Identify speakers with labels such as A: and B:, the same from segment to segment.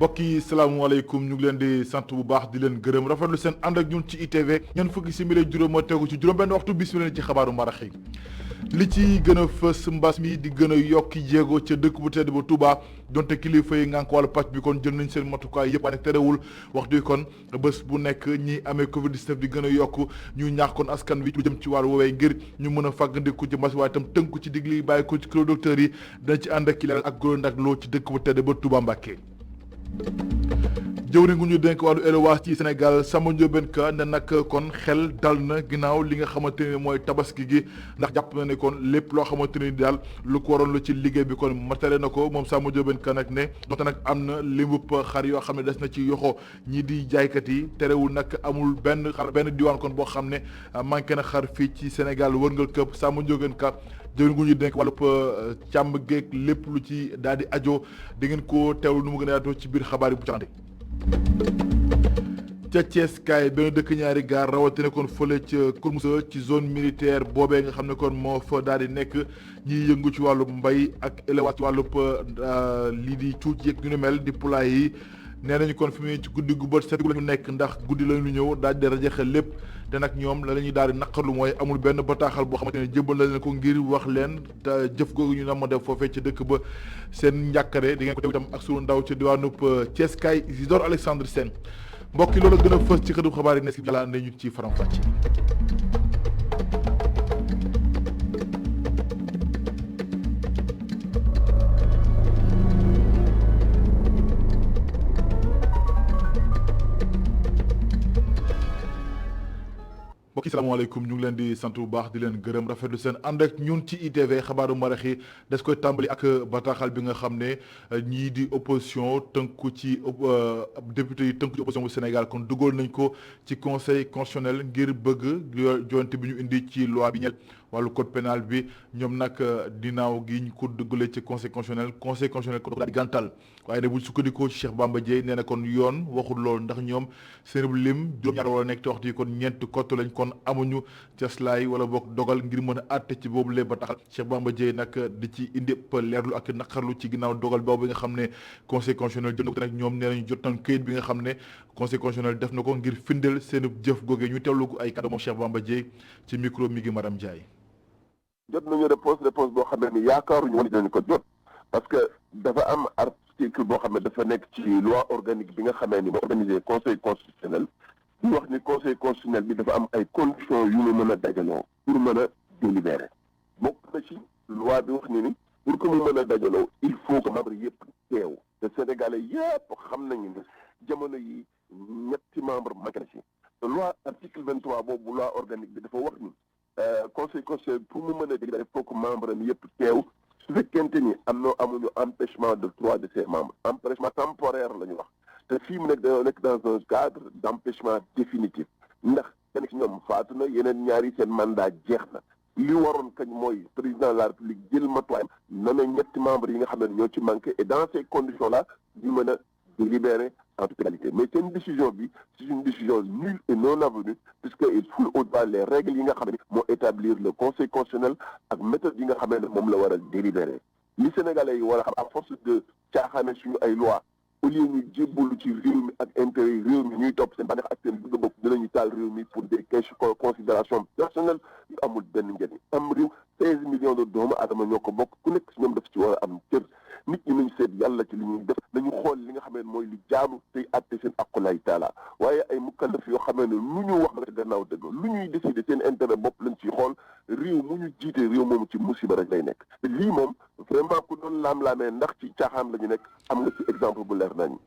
A: mbokk yi salaamaaleykum ñu ngi leen di sant bu baax di leen gërëm rafetlu seen ànd ak ñun ci ITV ñeent fukki simili juróom moo tegu ci juróom-benn waxtu bismillah ci xabaaru marax yi li ci gën a fës mbas mi di gën a yokki jéego ca dëkk bu tedd ba Touba donte kilifa yi ngànk wàllu pàcc bi kon jël nañ seen matukaay yëpp waaye terewul waxtu yi kon bés bu nekk ñi amee Covid 19 di gën a yokk ñu ñaax kon askan wi lu jëm ci wàllu woowee ngir ñu mën a fàggandiku ci mbas waaye itam tënku ci digli yi bàyyi ko ci kilo docteur yi dana ci ànd ak kileel ak góor ndak loo ci dëkk bu tedd ba Touba Mbacké. jëwriñ gu ñu dénk wàllu élevage ci Sénégal Samba Ndiobène Ka ne nag kon xel dal na ginnaaw li nga xamante ne mooy tabaski gi ndax jàpp na ne kon lépp loo xamante ni daal lu ko waroon lu ci liggéey bi kon matale na ko moom Samba Ndiobène Ka nag ne donte nag am na limub xar yoo xam ne des na ci yoxo ñii di jaaykat yi terewul nag amul benn xar benn diwaan kon boo xam ne manqué na xar fii ci Sénégal wërngal këpp Samba Ndiobène Ka jëwriñ gu ñu dénk wàllub càmm géeg lépp lu ci daal di ajo di ngeen ko teewlu nu mu gën a yaatoo ci biir xabaar yi bu cande ca Thiès kaay benn dëkk ñaari gaar rawatina kon fële ca Kër Moussa ci zone militaire boobee nga xam ne kon moo fa daal di nekk ñiy yëngu ci wàllub mbay ak élevage ci wàllub lii di cuuc yeeg ñu ne mel di poulailler yi nee nañu kon fi mu ci guddi gu bët set gu la ñu nekk ndax guddi la ñu ñëw daal di rajaxe lépp te nag ñoom la ñuy daal di naqarlu mooy amul benn bataaxal boo xamante ne jëbbal la leen ko ngir wax leen te jëf googu ñu na ma def foofee ci dëkk ba seen njàkkare di ngeen ko def itam ak sunu ndaw ci diwaanub Thiès kaay Isidore Alexandre Sène mbokk yi loolu gën a fës ci xëtu xabaar yi ne si jàlla ne ñu ci faram fàcc. mbokk yi salaamaaleykum ñu ngi leen di sant bu baax di leen gërëm rafetlu seen ànd ak ñun ci ITV xabaaru marax yi des koy tàmbali ak bataaxal bi nga xam ne ñii di opposition tënku ci député yi tënku ci opposition bu Sénégal kon dugal nañ ko ci conseil constitutionnel ngir bëgg joonte bi ñu indi ci loi bi ñel wàllu code pénal bi ñoom nag dinaaw gi ñu ko duggalee ci conseil constitutionnel ko daal di gàntal waaye nag bu sukkandikoo ci Cheikh Bamba Dièye nee na kon yoon waxul loolu ndax ñoom seen lim juróom-ñaar wala nekk te waxtu yi kon ñeent kott lañ kon amuñu ceslaay wala boog dogal ngir mën a àtte ci boobu lee ba taxal Cheikh Bamba Dièye nag di ci indi leerlu ak naqarlu ci ginnaaw dogal boobu nga xam ne conseil constitutionnel jël na ko te nag ñoom nee nañu jot nañ këyit bi nga xam ne conseil constitutionnel def na ko ngir findeel seen jëf googee ñu teewlu ko ay kàddu moom Cheikh Bamba Dièye ci micro mi ngi Maram Ndiaye.
B: jot nañu réponse boo xam ne ni yaakaaruñu woon dinañ ko jot parce que dafa am article boo xam ne dafa nekk ci loi organique bi nga xamee ni moo organisé conseil constitutionnel ñu wax ni conseil constitutionnel bi dafa am ay conditions yu mu mën a dajaloo pour mën a délibérer bokk na ci loi bi wax ni pour que mu mën a dajaloo il faut que membre yëpp teew te sénégalais yëpp xam nañu ni jamono yi ñetti membre manqué na ci te loi article 23 boobu loi organique bi dafa wax ni conseil constitutionnel pour mu mën a délibérer il faut que membre am yëpp teew su fekkente ni amuñu empêchement de droit de ses membres empêchement temporaire la ñu wax te fii mu nekk dañoo nekk dans un cadre d' empêchement définitif ndax kenn ci ñoom faatu na yeneen ñaari seen mandat jeex na li waroon kañ mooy président de la république jël matuwaayam nommé ñetti membres yi nga xam ne ñoo ci manqué et dans ces conditions là ñu mën a délibérer en toute égalité mais seen décision bi c'est une décision nulle et non avenue puisque il foule au-delà les règles yi nga xam ne moo établir le conseil constitutionnel ak méthode yi nga xam ne moom la war a délibérer li sénégalais yi war a xam à force de caaxaane suñu ay loi au lieu ñu jébbalu ci réew mi ak intérêt yi réew mi ñuy topp seen bànneex ak seen bëgg bopp dinañu taal réew mi pour des considérations personnelles yu amul benn njëriñ am réew 16 millions de doomu aadama ñoo ko bokk ku nekk si ñoom daf ci war a am cër nit ñi nañu seet yàlla ci li ñuy def nañu xool li nga xam ne mooy lu jaamu tey àtte seen aqulaay taala waaye ay mukallaf yoo xam ne lu ñu wax rek gannaaw dëgg lu ñuy décider seen intérêt bopp lañ ciy xool réew mu ñu jiite réew moomu ci musiba rek lay nekk te lii moom vraiment ku doon laam-laamee ndax ci caaxaan la ñu nekk am nga ci exemple bu leer nañ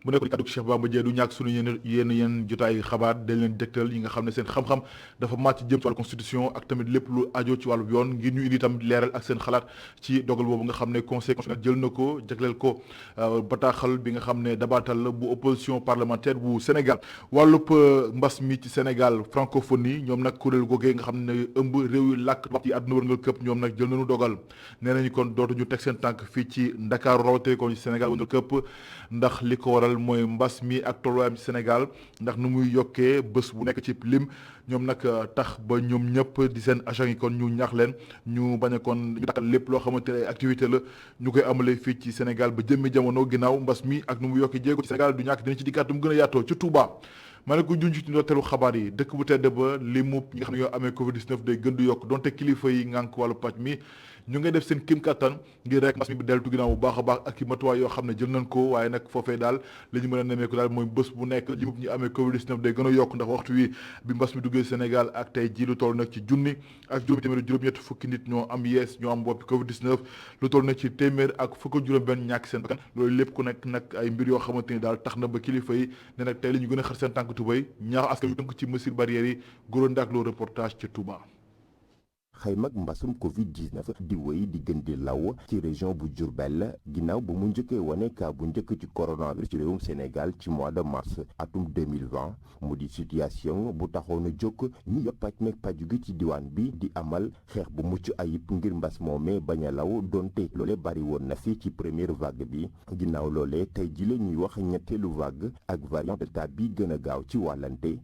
A: mu nekk kàddu Cheikh Bamba Dièye du ñàkk sunu yenn jotaay xabaar dañ leen dégtal yi nga xam ne seen xam-xam dafa màcc jëm ci wàllu constitution ak tamit lépp lu ajo ci wàllu yoon ngir ñu indi tamit leeral ak seen xalaat ci dogal boobu nga xam ne conseil constitutionnel jël na ko jagleel ko bataaxal bi nga xam ne dabaatal la bu opposition parlementaire bu Sénégal wàllub mbas mi ci Sénégal francophonie ñoom nag kuréel googee nga xam ne ëmb réew yu làkk wax ci àdduna wërngal këpp ñoom nag jël nañu dogal nee nañu kon dootuñu teg seen tànk fii ci Ndakaaru rawatee ko ci Sénégal wërngal këpp ndax li ko waral ñeel mooy mbas mi ak tolluwaayam ci Sénégal ndax nu muy yokkee bés bu nekk ci lim ñoom nag tax ba ñoom ñëpp di seen agent yi kon ñu ñaax leen ñu bañ a kon ñu dakkal lépp loo xamante ne ay activité la ñu koy amalee fii ci Sénégal ba jëmmi jamono ginnaaw mbas mi ak nu mu yokkee jéego ci Sénégal du ñàkk dina ci dikkaat mu gën a yaatoo ci Touba. ma ne ko junj ci ndorteelu xabaar yi dëkk bu tedd ba limu ñi nga xam ne yoo amee Covid 19 day gën di yokk donte kilifa yi ngànk wàllu paj mi ñu ngi def seen kim kattan ngir rek mbas mi bi deltu ginnaaw bu baax a baax ak i matuwaay yoo xam ne jël nañ ko waaye nag foofee daal li ñu mën a nemeeku daal mooy bés bu nekk limu ñi amee Covid 19 day gën a yokk ndax waxtu wi bi mbas mi duggee Sénégal ak tey ji lu toll nag ci junni ak juróomi téeméer juróom-ñett fukki nit ñoo am yees ñoo am boppi Covid 19 lu toll nag ci téeméer ak fukk juróom-benn ñàkk seen bakkan loolu lépp ku nekk nag ay mbir yoo xamante ni daal tax na ba kilifa yi ne nag tey li ñu gën a xar seen tànk tubay ñaax askan wi tënk ci mesures barrières yi Gora Ndack Lo reportage ci Touba.
C: xaymak mbasum Covid-19 di wéy di gën di law ci région bu Diourbel ginnaaw bu mu njëkkee wane cas bu njëkk ci coronavirus ci réewum Sénégal ci mois de mars atum 2020 mu di situation bu taxoon a jóg ñi yor paj meeg paju gi ci diwaan bi di amal xeex bu mucc ayib ngir mbas moomee bañ a law donte loole bari woon na fi ci première vague bi ginnaaw loole tey jile ñuy wax ñetteelu vague ak variant delta bi gën a gaaw ci wàllante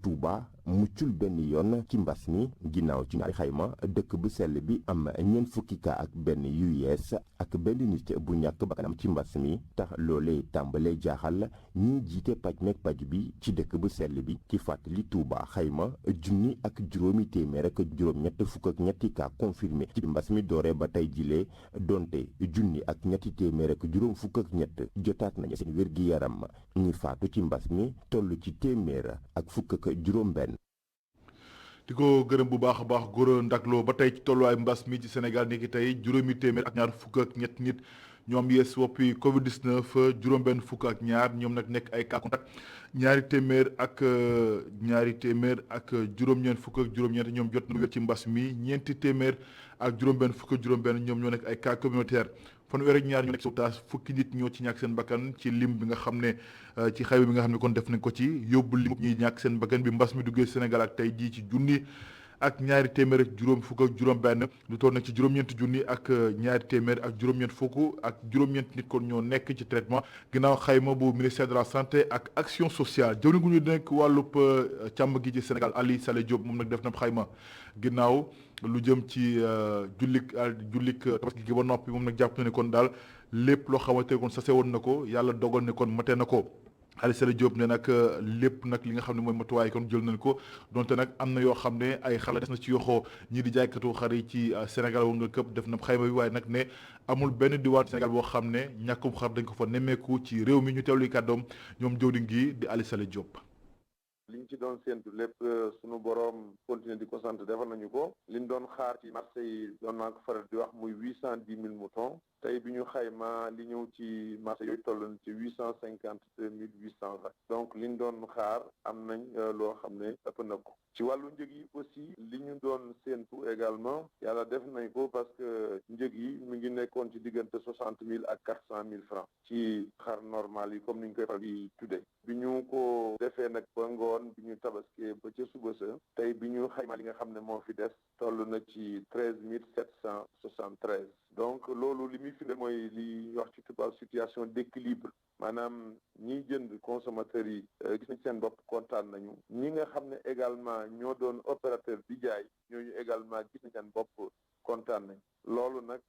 C: Touba muccul benn yoon ci mbas mi ginnaaw ci ñaari xayma dëkk bu sell bi am ñeent fukki cas ak benn yu yees ak benn nit bu ñàkk bakkanam ci mbas mi tax loolee tàmbalee jaaxal ñi jiite paj meeg paj bi ci dëkk bu sell bi ci fàttali Touba xayma junni ak juróomi téeméer ak juróom-ñett fukk ak ñetti cas confirmé ci mbas mi dooree ba tey jilee donte junni ak ñetti téeméer ak juróom fukk ak ñett jotaat nañu seen wér-gi-yaram ñi faatu ci mbas mi toll ci téeméer ak fukk ak juróom-benn.
A: di ko gërëm bu baax a baax Gora Ndack Lo ba tey ci tolluwaay mbas mi ci Sénégal ni ki tey juróomi téeméer ak ñaar fukk ak ñett nit ñoom yees woppi Covid 19 juróom-benn fukk ak ñaar ñoom nag nekk ay cas contact ñaari téeméer ak juróom-ñeent fukk ak juróom-ñeent ñoom jot na wér ci mbas mi ñeenti téeméer ak juróom-benn fukk ak juróom-benn ñoom ñoo nekk ay cas communautaire fanweer ak ñaar ñoo nekk sowtaas fukki nit ñoo ci ñàkk seen bakkan ci lim bi nga xam ne ci xayma bi nga xam ne kon def nañ ko ci yóbbu lim ñuy ñàkk seen bakkan bi mbas mi duggee Sénégal ak tey jii ci junni ak ñaari téeméer ak juróom fukk ak juróom-benn lu toll nag ci juróom-ñeent junni ak ñaari téeméer ak juróom-ñeent fukk ak juróom-ñeent nit kon ñoo nekk ci traitement ginnaaw xayma bu ministère de la santé ak action sociale jëwriñ gu ñu nekk wàllub càmm gi ci Sénégal Ali Saleh Diop moom nag def na xayma ginnaaw lu jëm ci jullik tabaski gi ba noppi moom nag jàpp na ne kon daal lépp loo xamante ne kon sase woon na ko yàlla dogal ne kon mate na ko. Ali Saleh Diop ne nag lépp nag li nga xam ne mooy matuwaay kon jël nañ ko donte nag am na yoo xam ne ay xala des na ci yoxoo ñii di jaaykatu xar yi ci Sénégal woon nga këpp def na xayma bi waaye nag ne amul benn diwaan Sénégal boo xam ne ñàkkum xar dañ ko fa nemmeeku ci réew mi ñu teewlu kàddoom ñoom jëwriñ gi di Ali Saleh Diop.
D: liñ ci doon séntu lépp sunu boroom continuer di ko sant defal nañu ko liñ doon xaar ci marché yi doon naa ko faral di wax muy 810 000 moutons tey bi ñu xayma li ñëw ci marché yooyu toll na ci 852 820 donc liñ doon xaar am nañ loo xam ne ëpp na ko ci wàllu njëg yi aussi li ñu doon séntu également yàlla def nañ ko parce que njëg yi mi ngi nekkoon ci diggante 60 000 ak 400 000 francs ci xar normal yi comme ni ñu koy faral di tuddee bi ñu ko defee nag ba ngoon bi ñu tabaskee ba ca suba sa tey bi ñu xayma li nga xam ne moo fi des toll na ci 13 773 donc loolu li muy firnde mooy li wax ci tubaab situation d'équilibre maanaam ñiy jënd consommateurs yi gis nañ seen bopp kontaan nañu ñi nga xam ne également ñoo doon opérateur di jaay ñooñu également gis nañ seen bopp kontaan nañ loolu nag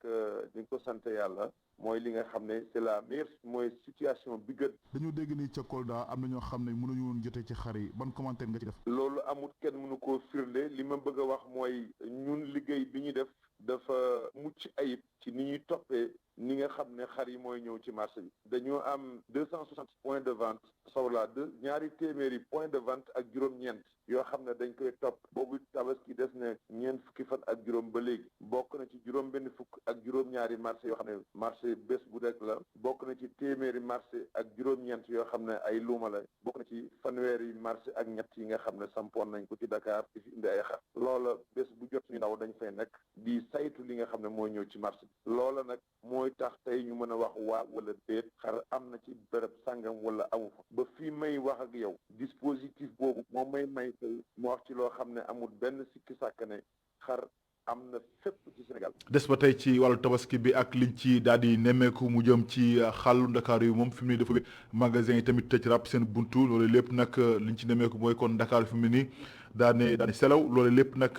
D: di ko sant yàlla mooy li nga xam ne c'est la meilleure mooy situation bi gën.
A: dañoo dégg ni ca Kolda am na ñoo xam ne mënuñu woon jotee ci xar yi ban commentaire nga ci def.
D: loolu amut kenn mënu koo firnde li ma bëgg a wax mooy ñun liggéey bi ñu def dafa mucc ayib ci ni ñuy toppee ni nga xam ne xar yi mooy ñëw ci marché bi dañoo am 260 points de vente sawla ñaari téeméeri point de vente ak juróom-ñeent yoo xam ne dañ koy topp boobu tabaski des na ñeent fukki fan ak juróom ba léegi bokk na ci juróom benn fukk ak juróom-ñaari marché yoo xam ne marché bés bu nekk la bokk na ci téeméeri marché ak juróom-ñeent yoo xam ne ay luuma la bokk na ci fanweeri marché ak ñett yi nga xam ne sampoon nañ ko ci Dakar di fi indi ay xar loola bés bu jot ñu ndaw dañ fay nekk di saytu li nga xam ne mooy ñëw ci marché bi loola nag mooy tax tey ñu mën a wax waa wala déet xar am na ci béréb sàngam wala amu fa ba fii may wax ak yow dispositif boobu moom may tey mu wax ci loo xam ne amul benn sikki sàkk ne xar am na fépp ci Sénégal.
A: des ba tey ci wàllu tabaski bi ak liñ ci daal di nemmeeku mu jëm ci xàllu Ndakaaru yi moom fi mu ne dafa magasin yi tamit tëj ràpp seen buntu loolu lépp nag liñ ci nemmeeku mooy kon Ndakaaru fi mu ne nii daane selaw loolu lépp nag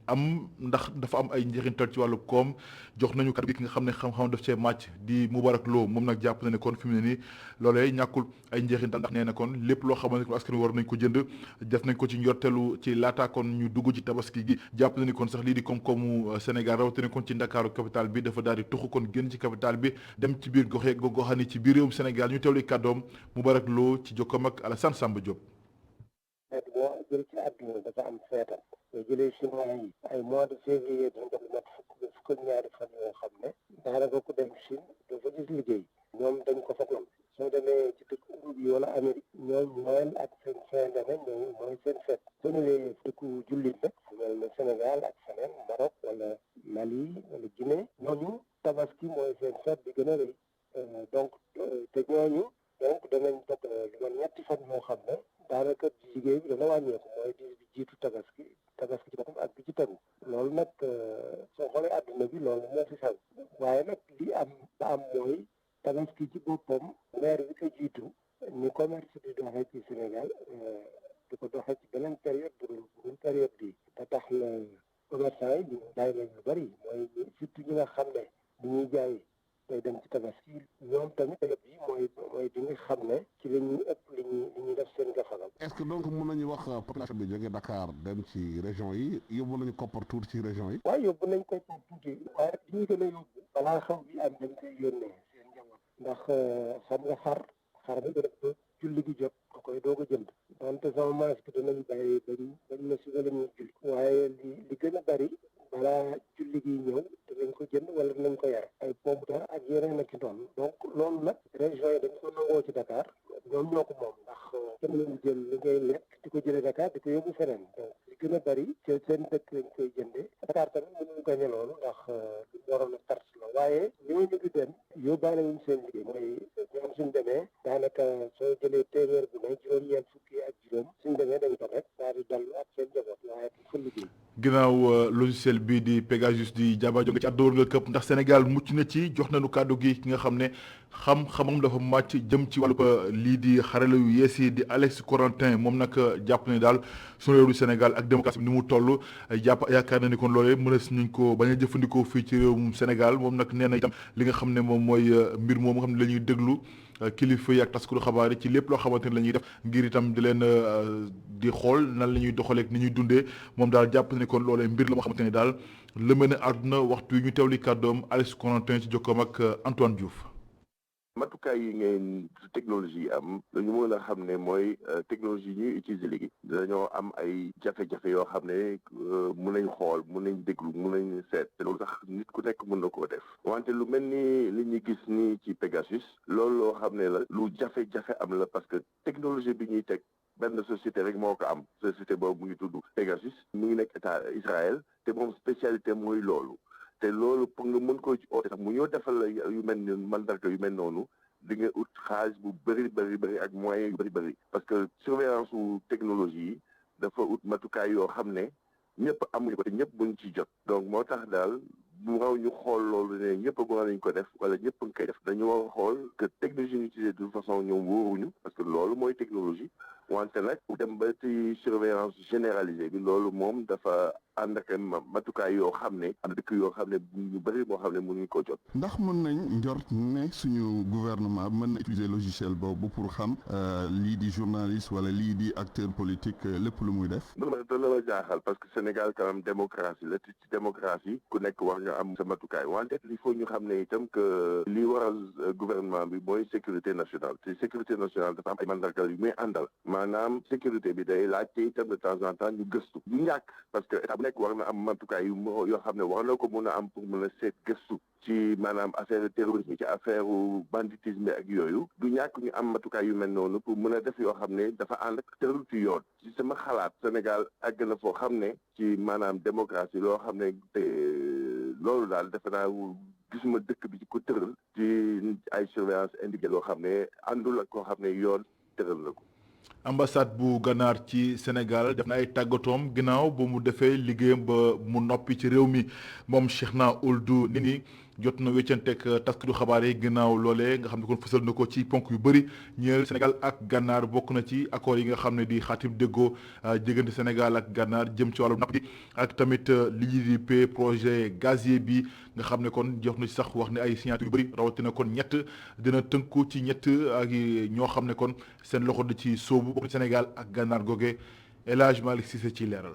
A: am ndax dafa am ay njeexintal ci wàllu koom jox nañu kat gi ki nga xam ne xam-xam daf cee màcc di Moubarak Lo moom nag jàpp na ne kon fi mu ne nii loolee ñàkkul ay njeexintal ndax nee na kon lépp loo xamante ne askan wi war nañ ko jënd def nañ ko ci njorteelu ci laata kon ñu dugg ci tabaski gi jàpp na ni kon sax lii di koom-koomu Sénégal rawatina kon ci Ndakaaru capital bi dafa daal di tuxu kon génn ci capital bi dem ci biir gox yeeg goxaan yi ci biir réewum Sénégal ñu teewlu kàddoom Moubarak Lo ci jokkoom ak Alassane Samba Diop.
E: feet boo jël ci àdduna dafa am feetam soo jëlee chinois yi ay mois de février dañ def lu mat fukk ak ñaari fan yoo xam ne daanaka ku dem Chine dafa gis liggéey ñoom dañ ko fa nam soo demee ci dëkk Europe yi wala Amérique ñoom Noël ak seen fin d'année ñoom mooy seen feet soo ñëwee dëkku jullit nag fu mel ne Sénégal ak feneen Maroc wala Mali wala Guinée ñooñu tabaski mooy seen feet bi gën a rëy donc te ñooñu donc danañ toog lu man ñetti fan yoo xam ne daanaka liggéey bi dana wàññeeku mooy di bi jiitu tabaski ci boppam ak bi ci tegu loolu nag soo xoolee àdduna bi loolu moo fi xew waaye nag li am ba am mooy tabaski ci boppam weer bi ko jiitu ni commerce di doxee ci Sénégal di ko doxee ci beneen période bu période bi ba tax na commerçant yi ñu jaay nañ lu bari mooy surtout ñi nga xam ne bu ñuy jaay day dem ci tabaski ñoom tamit période bi mooy bi nga xam ne ci la ñuy ëpp li ñuy def seen gafalam.
F: est-ce que donc mën nañu wax population bi jógee Dakar dem ci région yi yóbbu nañu koppar tuuti ci région yi.
E: waaw yóbbu nañ koppar tuuti waaye li ñuy gën a yóbbu balaa xew bi am dañ koy yónnee seen njaboot ndax xam nga xar bi ba julli gi jot ko koy doog a jënd donte sama maas bi danañ bàyyi bañ na suba la ñuy julli waaye li gën a bari balaa julli gi ñëw dinañ ko jënd wala dinañ ko yar ay pomme de terre ak yeneen ak ci doon donc loolu nag région yi dañ ko nangoo ci Dakar ñoom ñoo ko moom ndax kenn lañu jël li ngay lekk di ko jëlee Dakar di ko yóbbu feneen donc li gën a bari ci seen dëkk lañ koy jëndee Dakar tamit mënuñu gañe loolu ndax lu waroon a tart la waaye ñooñu di dem yóbbaale wuñ seen liggéey mooy ñoom suñ demee daanaka soo jëlee téeméer bu ne juróom-ñeent fukki ak juróom suñ demee dañ ko rek daal di dallu ak seen njaboot waaye du fa liggéey.
A: ginnaaw logiciel bi di Pegasus di jaaba jóge ci àdduna nga këpp ndax Sénégal mucc na ci jox nañu kàddu gi ki nga xam ne xam-xamam dafa màcc jëm ci wàllu lii di xarala yu yees yi di Alex Corentin moom nag jàpp ne daal suñu réewu Sénégal ak démocratie bi ni mu toll yaakaar na ni kon loolee mënees nañ ko bañ a jëfandikoo fii ci réewum Sénégal moom nag nee na itam li nga xam ne moom mooy mbir moom nga xam ne la ñuy déglu kilifa yi ak taskatu xabaar yi ci lépp loo xamante ne la ñuy def ngir itam di leen di xool nan la ñuy doxaleeg ni ñuy dundee moom daal jàpp ne kon loolee mbir la moo xamante ne daal lëmee na àdduna waxtu yi ñu teewli kàddoom Alex Corentin ci jokkoom ak Antoine Diouf.
B: matukaay yi ngeen technologie yi am dañu mën a xam ne mooy technologie yi ñuy utiliser léegi dañoo am ay jafe-jafe yoo xam ne mun nañ xool mun nañ déglu mun nañ seet te loolu sax nit ku nekk mën na koo def wante lu mel ni li ñu gis nii ci Pegasus loolu loo xam ne la lu jafe-jafe am la parce que technologie bi ñuy teg benn société rek moo ko am société boobu mu ngi tudd Pegasus mu ngi nekk état Israël te moom spécialité mooy loolu te loolu pour nga mën ko ci oote sax mu ñëw defal la yu mel ni mandarga yu mel noonu di nga ut xaalis bu bëri ak moyens yu bëri parce que surveillance su technologie yi dafa ut matukaay yoo xam ne ñëpp amuñu ko te ñëpp buñ ci jot donc moo tax daal bu raw ñu xool loolu ne ñëpp war nañ ko def wala ñëpp nga koy def dañu war a xool que technologie ñu utilisé de toute façon ñoom wóoruñu parce que loolu mooy technologie wante nag dem ba ci surveillance généralisée bi loolu moom dafa ànd ak matukaay yoo xam ne am dëkk yoo xam ne ñu bëri moo xam ne mënuñu ko jot.
F: ndax mën nañ njort ne suñu gouvernement mën na utiliser logiciel boobu pour xam lii di journaliste wala lii di acteur politique lépp lu muy def.
B: loolu la jaaxal parce que Sénégal quand même démocratie la ci démocratie ku nekk war nga am sa matukaay wante il faut ñu xam ne itam que li waral gouvernement bi mooy sécurité nationale te sécurité nationale dafa am ay mandargal yu muy àndal maanaam sécurité bi day laajte itam de temps en temps ñu gëstu du ñàkk parce que état bu nekk war na am matukaay yoo xam ne war na ko mun a am pour mun a seet gëstu ci maanaam affaire terrorisme ci affaire banditisme ak yooyu du ñàkk ñu am matukaay yu mel noonu pour mun a def yoo xam ne dafa ànd ak tërul ci yoon ci sama xalaat Sénégal àgg na foo xam ne ci maanaam démocratie loo xam ne loolu daal defe naa gisuma dëkk bi ci ko tëral ci ay surveillance individuelle loo xam ne àndul ak koo xam ne yoon tëral na ko.
A: ambassade bu Ganaar ci Sénégal def na ay tàggatoom ginnaaw ba mu defee liggéeyam ba mu noppi ci réew mi moom Cheikhna Ould Nini jot na weccanteeg taskatu xabaar yi ginnaaw loolee nga xam ne kon fësal na ko ci ponk yu bëri ñeel Sénégal ak Ganaar bokk na ci accord yi nga xam ne di xaatim déggoo diggante Sénégal ak Ganaar jëm ci wàllu napp gi ak tamit l'IDP projet gazier bi nga xam ne kon jox na ci sax wax ne ay signature yu bëri rawatina kon ñett dina tënku ci ñett ak ñoo xam ne kon seen loxo da ci sóobu bokk Sénégal ak Ganaar goge El Hadj Malick Cissé ci leeral.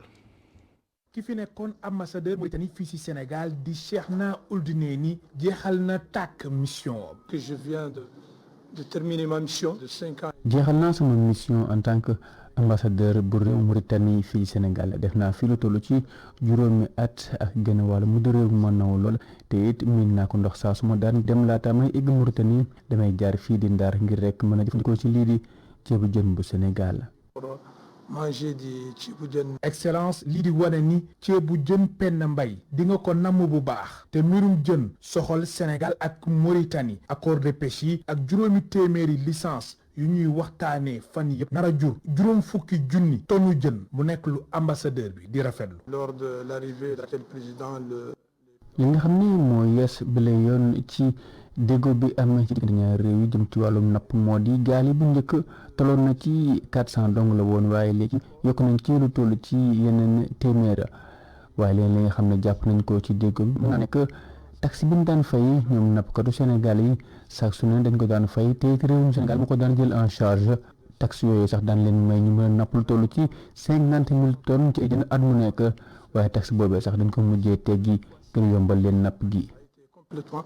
G: ki fi nekkoon ambassadeur Mauritanie fii ci Sénégal di Cheikhna Ould Nini jeexal na tàkk mission.
H: que je viens de terminer ma mission de 5 ans.
I: jeexal naa sama mission en tant que ambassadeur bu réew Mauritanie fii Sénégal def naa fi lu toll ci juróomi at ak genn wàll mu di réew ma naw lool te it miin naa ko ndox saa su ma daan dem laata may egg Mauritanie damay jaar fii di Ndar ngir rek mën a jëfandikoo ci lii di ceebu jën bu Sénégal.
H: manger di ceebu jën.
G: excellence lii di wane ni ceebu jën Penda Mbaye di nga ko namm bu baax te mbirum jën soxal Sénégal ak Mauritanie accord de pêche yi ak juróomi téeméeri licence yu ñuy waxtaanee fan yëpp nar a jur juróom fukki junni tonu jën mu nekk lu ambassadeur bi di rafetlu.
H: lors de l'arrivée de l'actuel président
I: li nga xam ne moo yees bile yoon ci déggoo bi am ci diggante ñaari réew yi jëm ci wàllum napp moo di gaal yi bu njëkk tolloon na ci 400 dong la woon waaye léegi yokk nañ ci lu toll ci yeneen téeméer waaye léegi li nga xam ne jàpp nañ ko ci déggoo bi mën naa nekk taxe bi ñu daan fay ñoom nappkatu Sénégal yi sax su ne dañ ko daan fay te réewum Sénégal moo ko daan jël en charge taxe yooyu sax daan leen may ñu mën a napp lu toll ci 50 000 tonnes ci ay jën at mu nekk waaye taxe boobee sax dañ ko mujjee teggi gën yombal leen napp gi.
H: complètement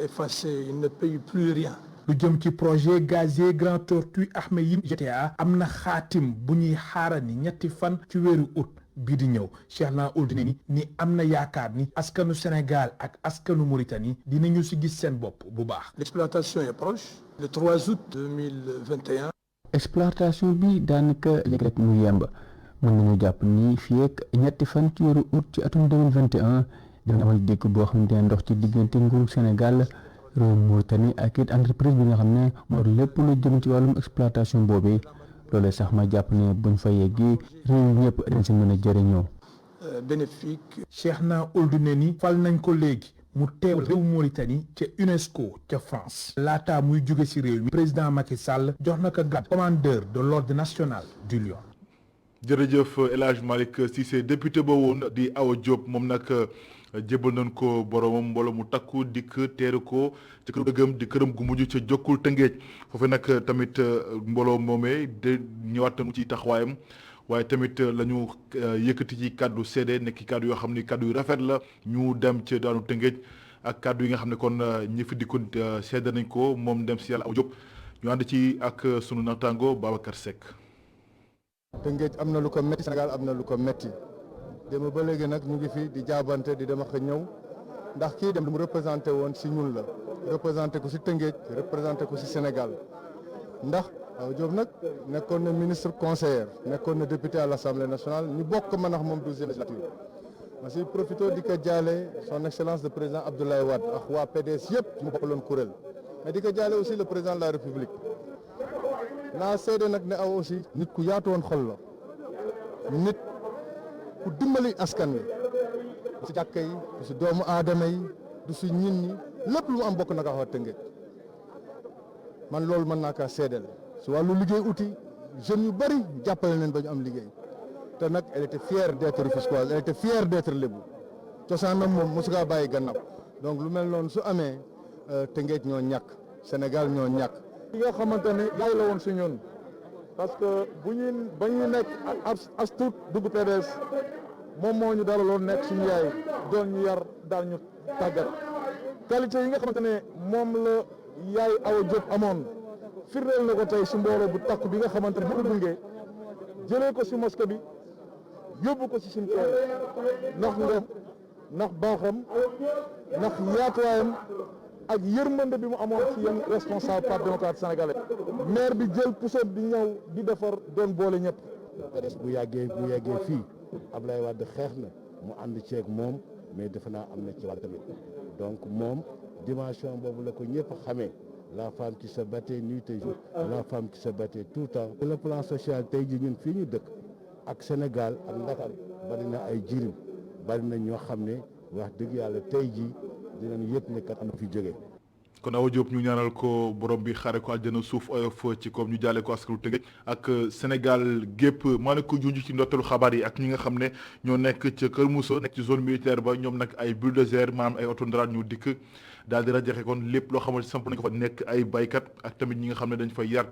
H: effacé, il ne paye plus rien.
G: lu jëm ci projet gazier Grand Tortue Ahmeyim GTA am na xaatim bu ñuy xaarani ñetti fan ci weeru août bii di ñëw Cheikhna Ould Nini ni am na yaakaar ni askanu Sénégal ak askanu Mauritanie dinañu si gis seen bopp bu baax.
H: L'exploitation est proche. Le 3 août 2021.
I: exploitation bi daanaka léegi rek mu yemb mën nañu jàpp ni fii ak ñetti fan ci weeru août ci atum 2021 dina amal dégg boo xam ne ndox ci diggante nguuru Sénégal réew Mauritanie ak it entreprise bi nga xam ne moo lépp lu jëm ci wàllum exploitation boobee loolee sax ma jàpp ne buñ fa yeggee réew ñëpp dañ si mën a jëriñoo.
H: bénéfique.
G: Cheikhna Ould Nini fal nañ ko léegi mu teew réew Mauritanie ca UNESCO ca France laata muy jóge ci réew mi président Macky Sall jox na ko grade commandeur de l'ordre national du Lion.
A: jërëjëf El Hadj Malick Cissé député ba woon di Awa Diop moom nag jébal nañ ko boromam mbooloo mu takku dikk teeru ko ci kër dëggam di këram gu mujj ca Jokkul Tëngéej foofu nag tamit mbooloo moomee de ñëwaat nañu ci taxawaayam waaye tamit la ñu yëkkati ci kàddu seede nekk kàddu yoo xam ni kàddu yu rafet la ñu dem ci daanu Tëngéej ak kàddu yi nga xam ne kon ñi fi dikkoon seede nañ ko moom dem si yàlla Awa Diop ñu ànd ci ak sunu naataango Babacar Seck.
J: Tëngéej am na lu ko métti Sénégal am na lu ko métti démb ba léegi nag ñu ngi fi di jaabante di dem ak ñëw ndax kii dem lu mu représenté woon si ñun la représenté ko si Tëngéej représenté ko si Sénégal ndax Awa Diop nag nekkoon na ministre conseiller nekkoon na député à l'Assemblée nationale ñu bokk man ak moom 12e législature ma si profité di ko jaale son excellence le président Abdoulaye Wade ak waa PDS yëpp ñu bokkaloon kuréel mais di ko jaale aussi le président de la République naa seede nag ne Awa aussi nit ku yaatu woon xol la nit ku dimbali askan wi du si jàkka yi du si doomu aadama yi du si ñin ñi lépp lu mu am bokk na ko wax Tëngéej man loolu mën naa kaa seedeel si wàllu liggéey outil jeunes yu bëri jàppale leen ba ñu am liggéey te nag elle était fière d'être rufisquoise elle était fière d'être lébu cosaanam moom mosu kaa bàyyi gannaaw donc lu mel noonu su amee Tëngéej ñoo ñàkk Sénégal ñoo ñàkk.
K: li nga xamante ne yaay la woon si ñun parce que ba ñuy nekk as tuut dugg PDS moom moo ñu dalaloon nekk suñu yaay doon ñu yar daal ñu tàggat qualité yi nga xamante ne moom la yaay Awa Diop amoon firndeel na ko tey si mbooloo bu takk bi nga xamante ne bu ko dungee jëlee ko si mosquée bi yóbbu ko si cimetière ndax ngëm ndax baaxam ndax yaatuwaayam ak yërmande bi mu amoon ci yenn responsable parti démocrate sénégalais maire bi jël pusoom di ñëw di defar doon boole ñëpp.
L: bu yeggee fii Ablaye Wade xeex na mu ànd ceeg moom mais defe naa am na ci wàll tamit donc moom dimension boobu la ko ñëpp xamee la femme qui se battait nuit et jour la femme qui se battait tout le temps. Le plan social tey ji ñun fii ñu dëkk ak Sénégal ak Ndakaaru bari na ay jirim bari na ñoo xam ne wax dëgg yàlla tey ji dinañ yëg ne kat am na fi jógee.
A: kon Awa Diop ñu ñaanal ko borom bi xaare ko àjjana suuf oyof ci koom ñu jaale ko askanu Tëngéej ak Sénégal gépp maa ne ko junj ci ndorteelu xabaar yi ak ñi nga xam ne ñoo nekk ca Kër Moussa nekk ci zone militaire ba ñoom nag ay bulldozer maanaam ay oto ndaraat ñu dikk daal di rajaxe kon lépp loo xamante samp nañ ko fa nekk ay baykat ak tamit ñi nga xam ne dañ fay yar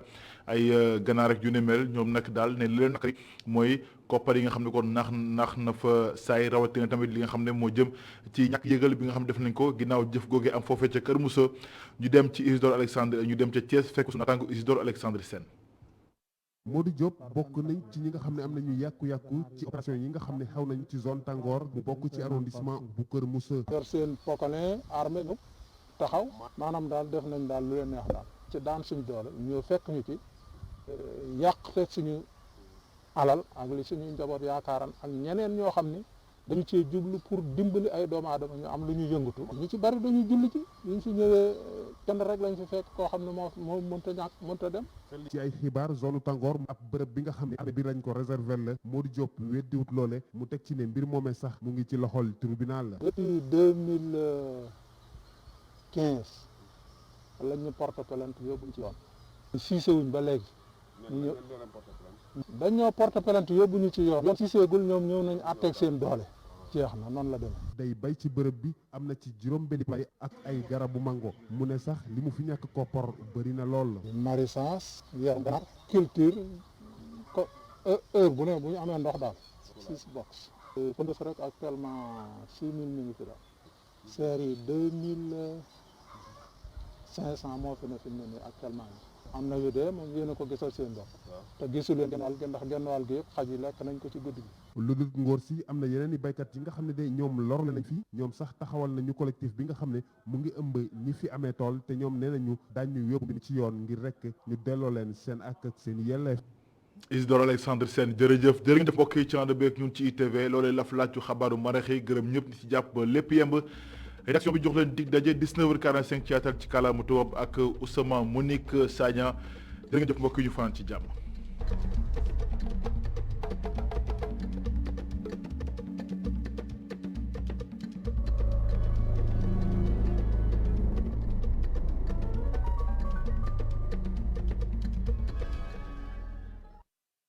A: ay ganaar ak yu ne mel ñoom nag daal ne li leen nag mooy koppar yi nga xam ne kon naax na fa saay rawatina tamit li nga xam ne moo jëm ci ñàkk yëgal bi nga xam ne def nañ ko ginnaaw jëf googee am foofee ca Kër Moussa ñu dem ci Isidore Alexandre ñu dem ca Thiès fekk su naataango Isidore Alexandre Sène.
M: Modou Diop bokk nañ ci ñi nga xam ne am nañu yàqu-yàqu ci opération yi nga xam ne xew nañ ci zone tàngoor mu bokk ci arrondissement bu Kër Moussa.
K: yor seen pokane armée ñu taxaw maanaam daal def nañ daal lu leen neex daal ci daan suñu doole ñu fekk ñu ci yàq fekk suñu alal ak li suñu njaboot yaakaaran ak ñeneen ñoo xam ni dañu cee jublu pour dimbali ay doomu aadama ñu am lu ñu yëngatu ñu ci bari dañu julli ci ñu fi ñëwee kenn rek lañ fi fekk koo xam ne moo mënta ñàkk mënta dem.
M: ci ay xibaar zone tàngoor ab bërëb bi nga xam ne armée bi lañ ko réserver la Modou Diop weddiwut loole mu teg ci ne mbir moomee sax mu ngi ci loxol tribunal la.
K: depuis 2015 lañ ñu porte plainte yóbbuñ ci yoon. siise wuñ ba léegi. dañoo porte plainte yóbbu ñu ci yoon. si seegul ñoom ñëw nañ àtteeg seen doole jeex na noonu la demee.
M: day bay ci bërëb bi am na ci juróom benn pay ak ay garabu mango mu ne sax li mu fi ñàkk koppar bëri na lool.
K: maraîchage yar ganaar culture ko heure bu ne bu ñu amee ndox daal 6 box. fënd fa rek actuellement 6000 mi ngi fi daal. serre yi 2500 moo fi ne fi mu ne nii actuellement. am na yu dee moom yéen a ko gisal seen bopp te gisu leen genn wàll gi ndax genn wàll gi yëpp xaj yi lekk nañ ko ci guddi gi.
M: lu dul ngóor si am na yeneen i baykat yi nga xam ne de ñoom lor nañ fi ñoom sax taxawal nañu collectif bi nga xam ne mu ngi ëmb ñi fi amee tool te ñoom nee nañu daañu yóbbu ci yoon ngir rek ñu delloo leen seen ak seen yelleef.
A: Isidore Alexandre Sène jërëjëf mbokk yi ci ànd beeg ñun ci ITV loolee laf laaju xabaaru maraîch yi gërëm ñëpp ci jàpp ba lépp yemb. rédaction bi jox leen dig daje 19h45 ci yaatal ci kàllaama tubaab ak Ousmane Monique Sagna jërë ngeen jëf mbokk yi ñu fanaan ci jàmm.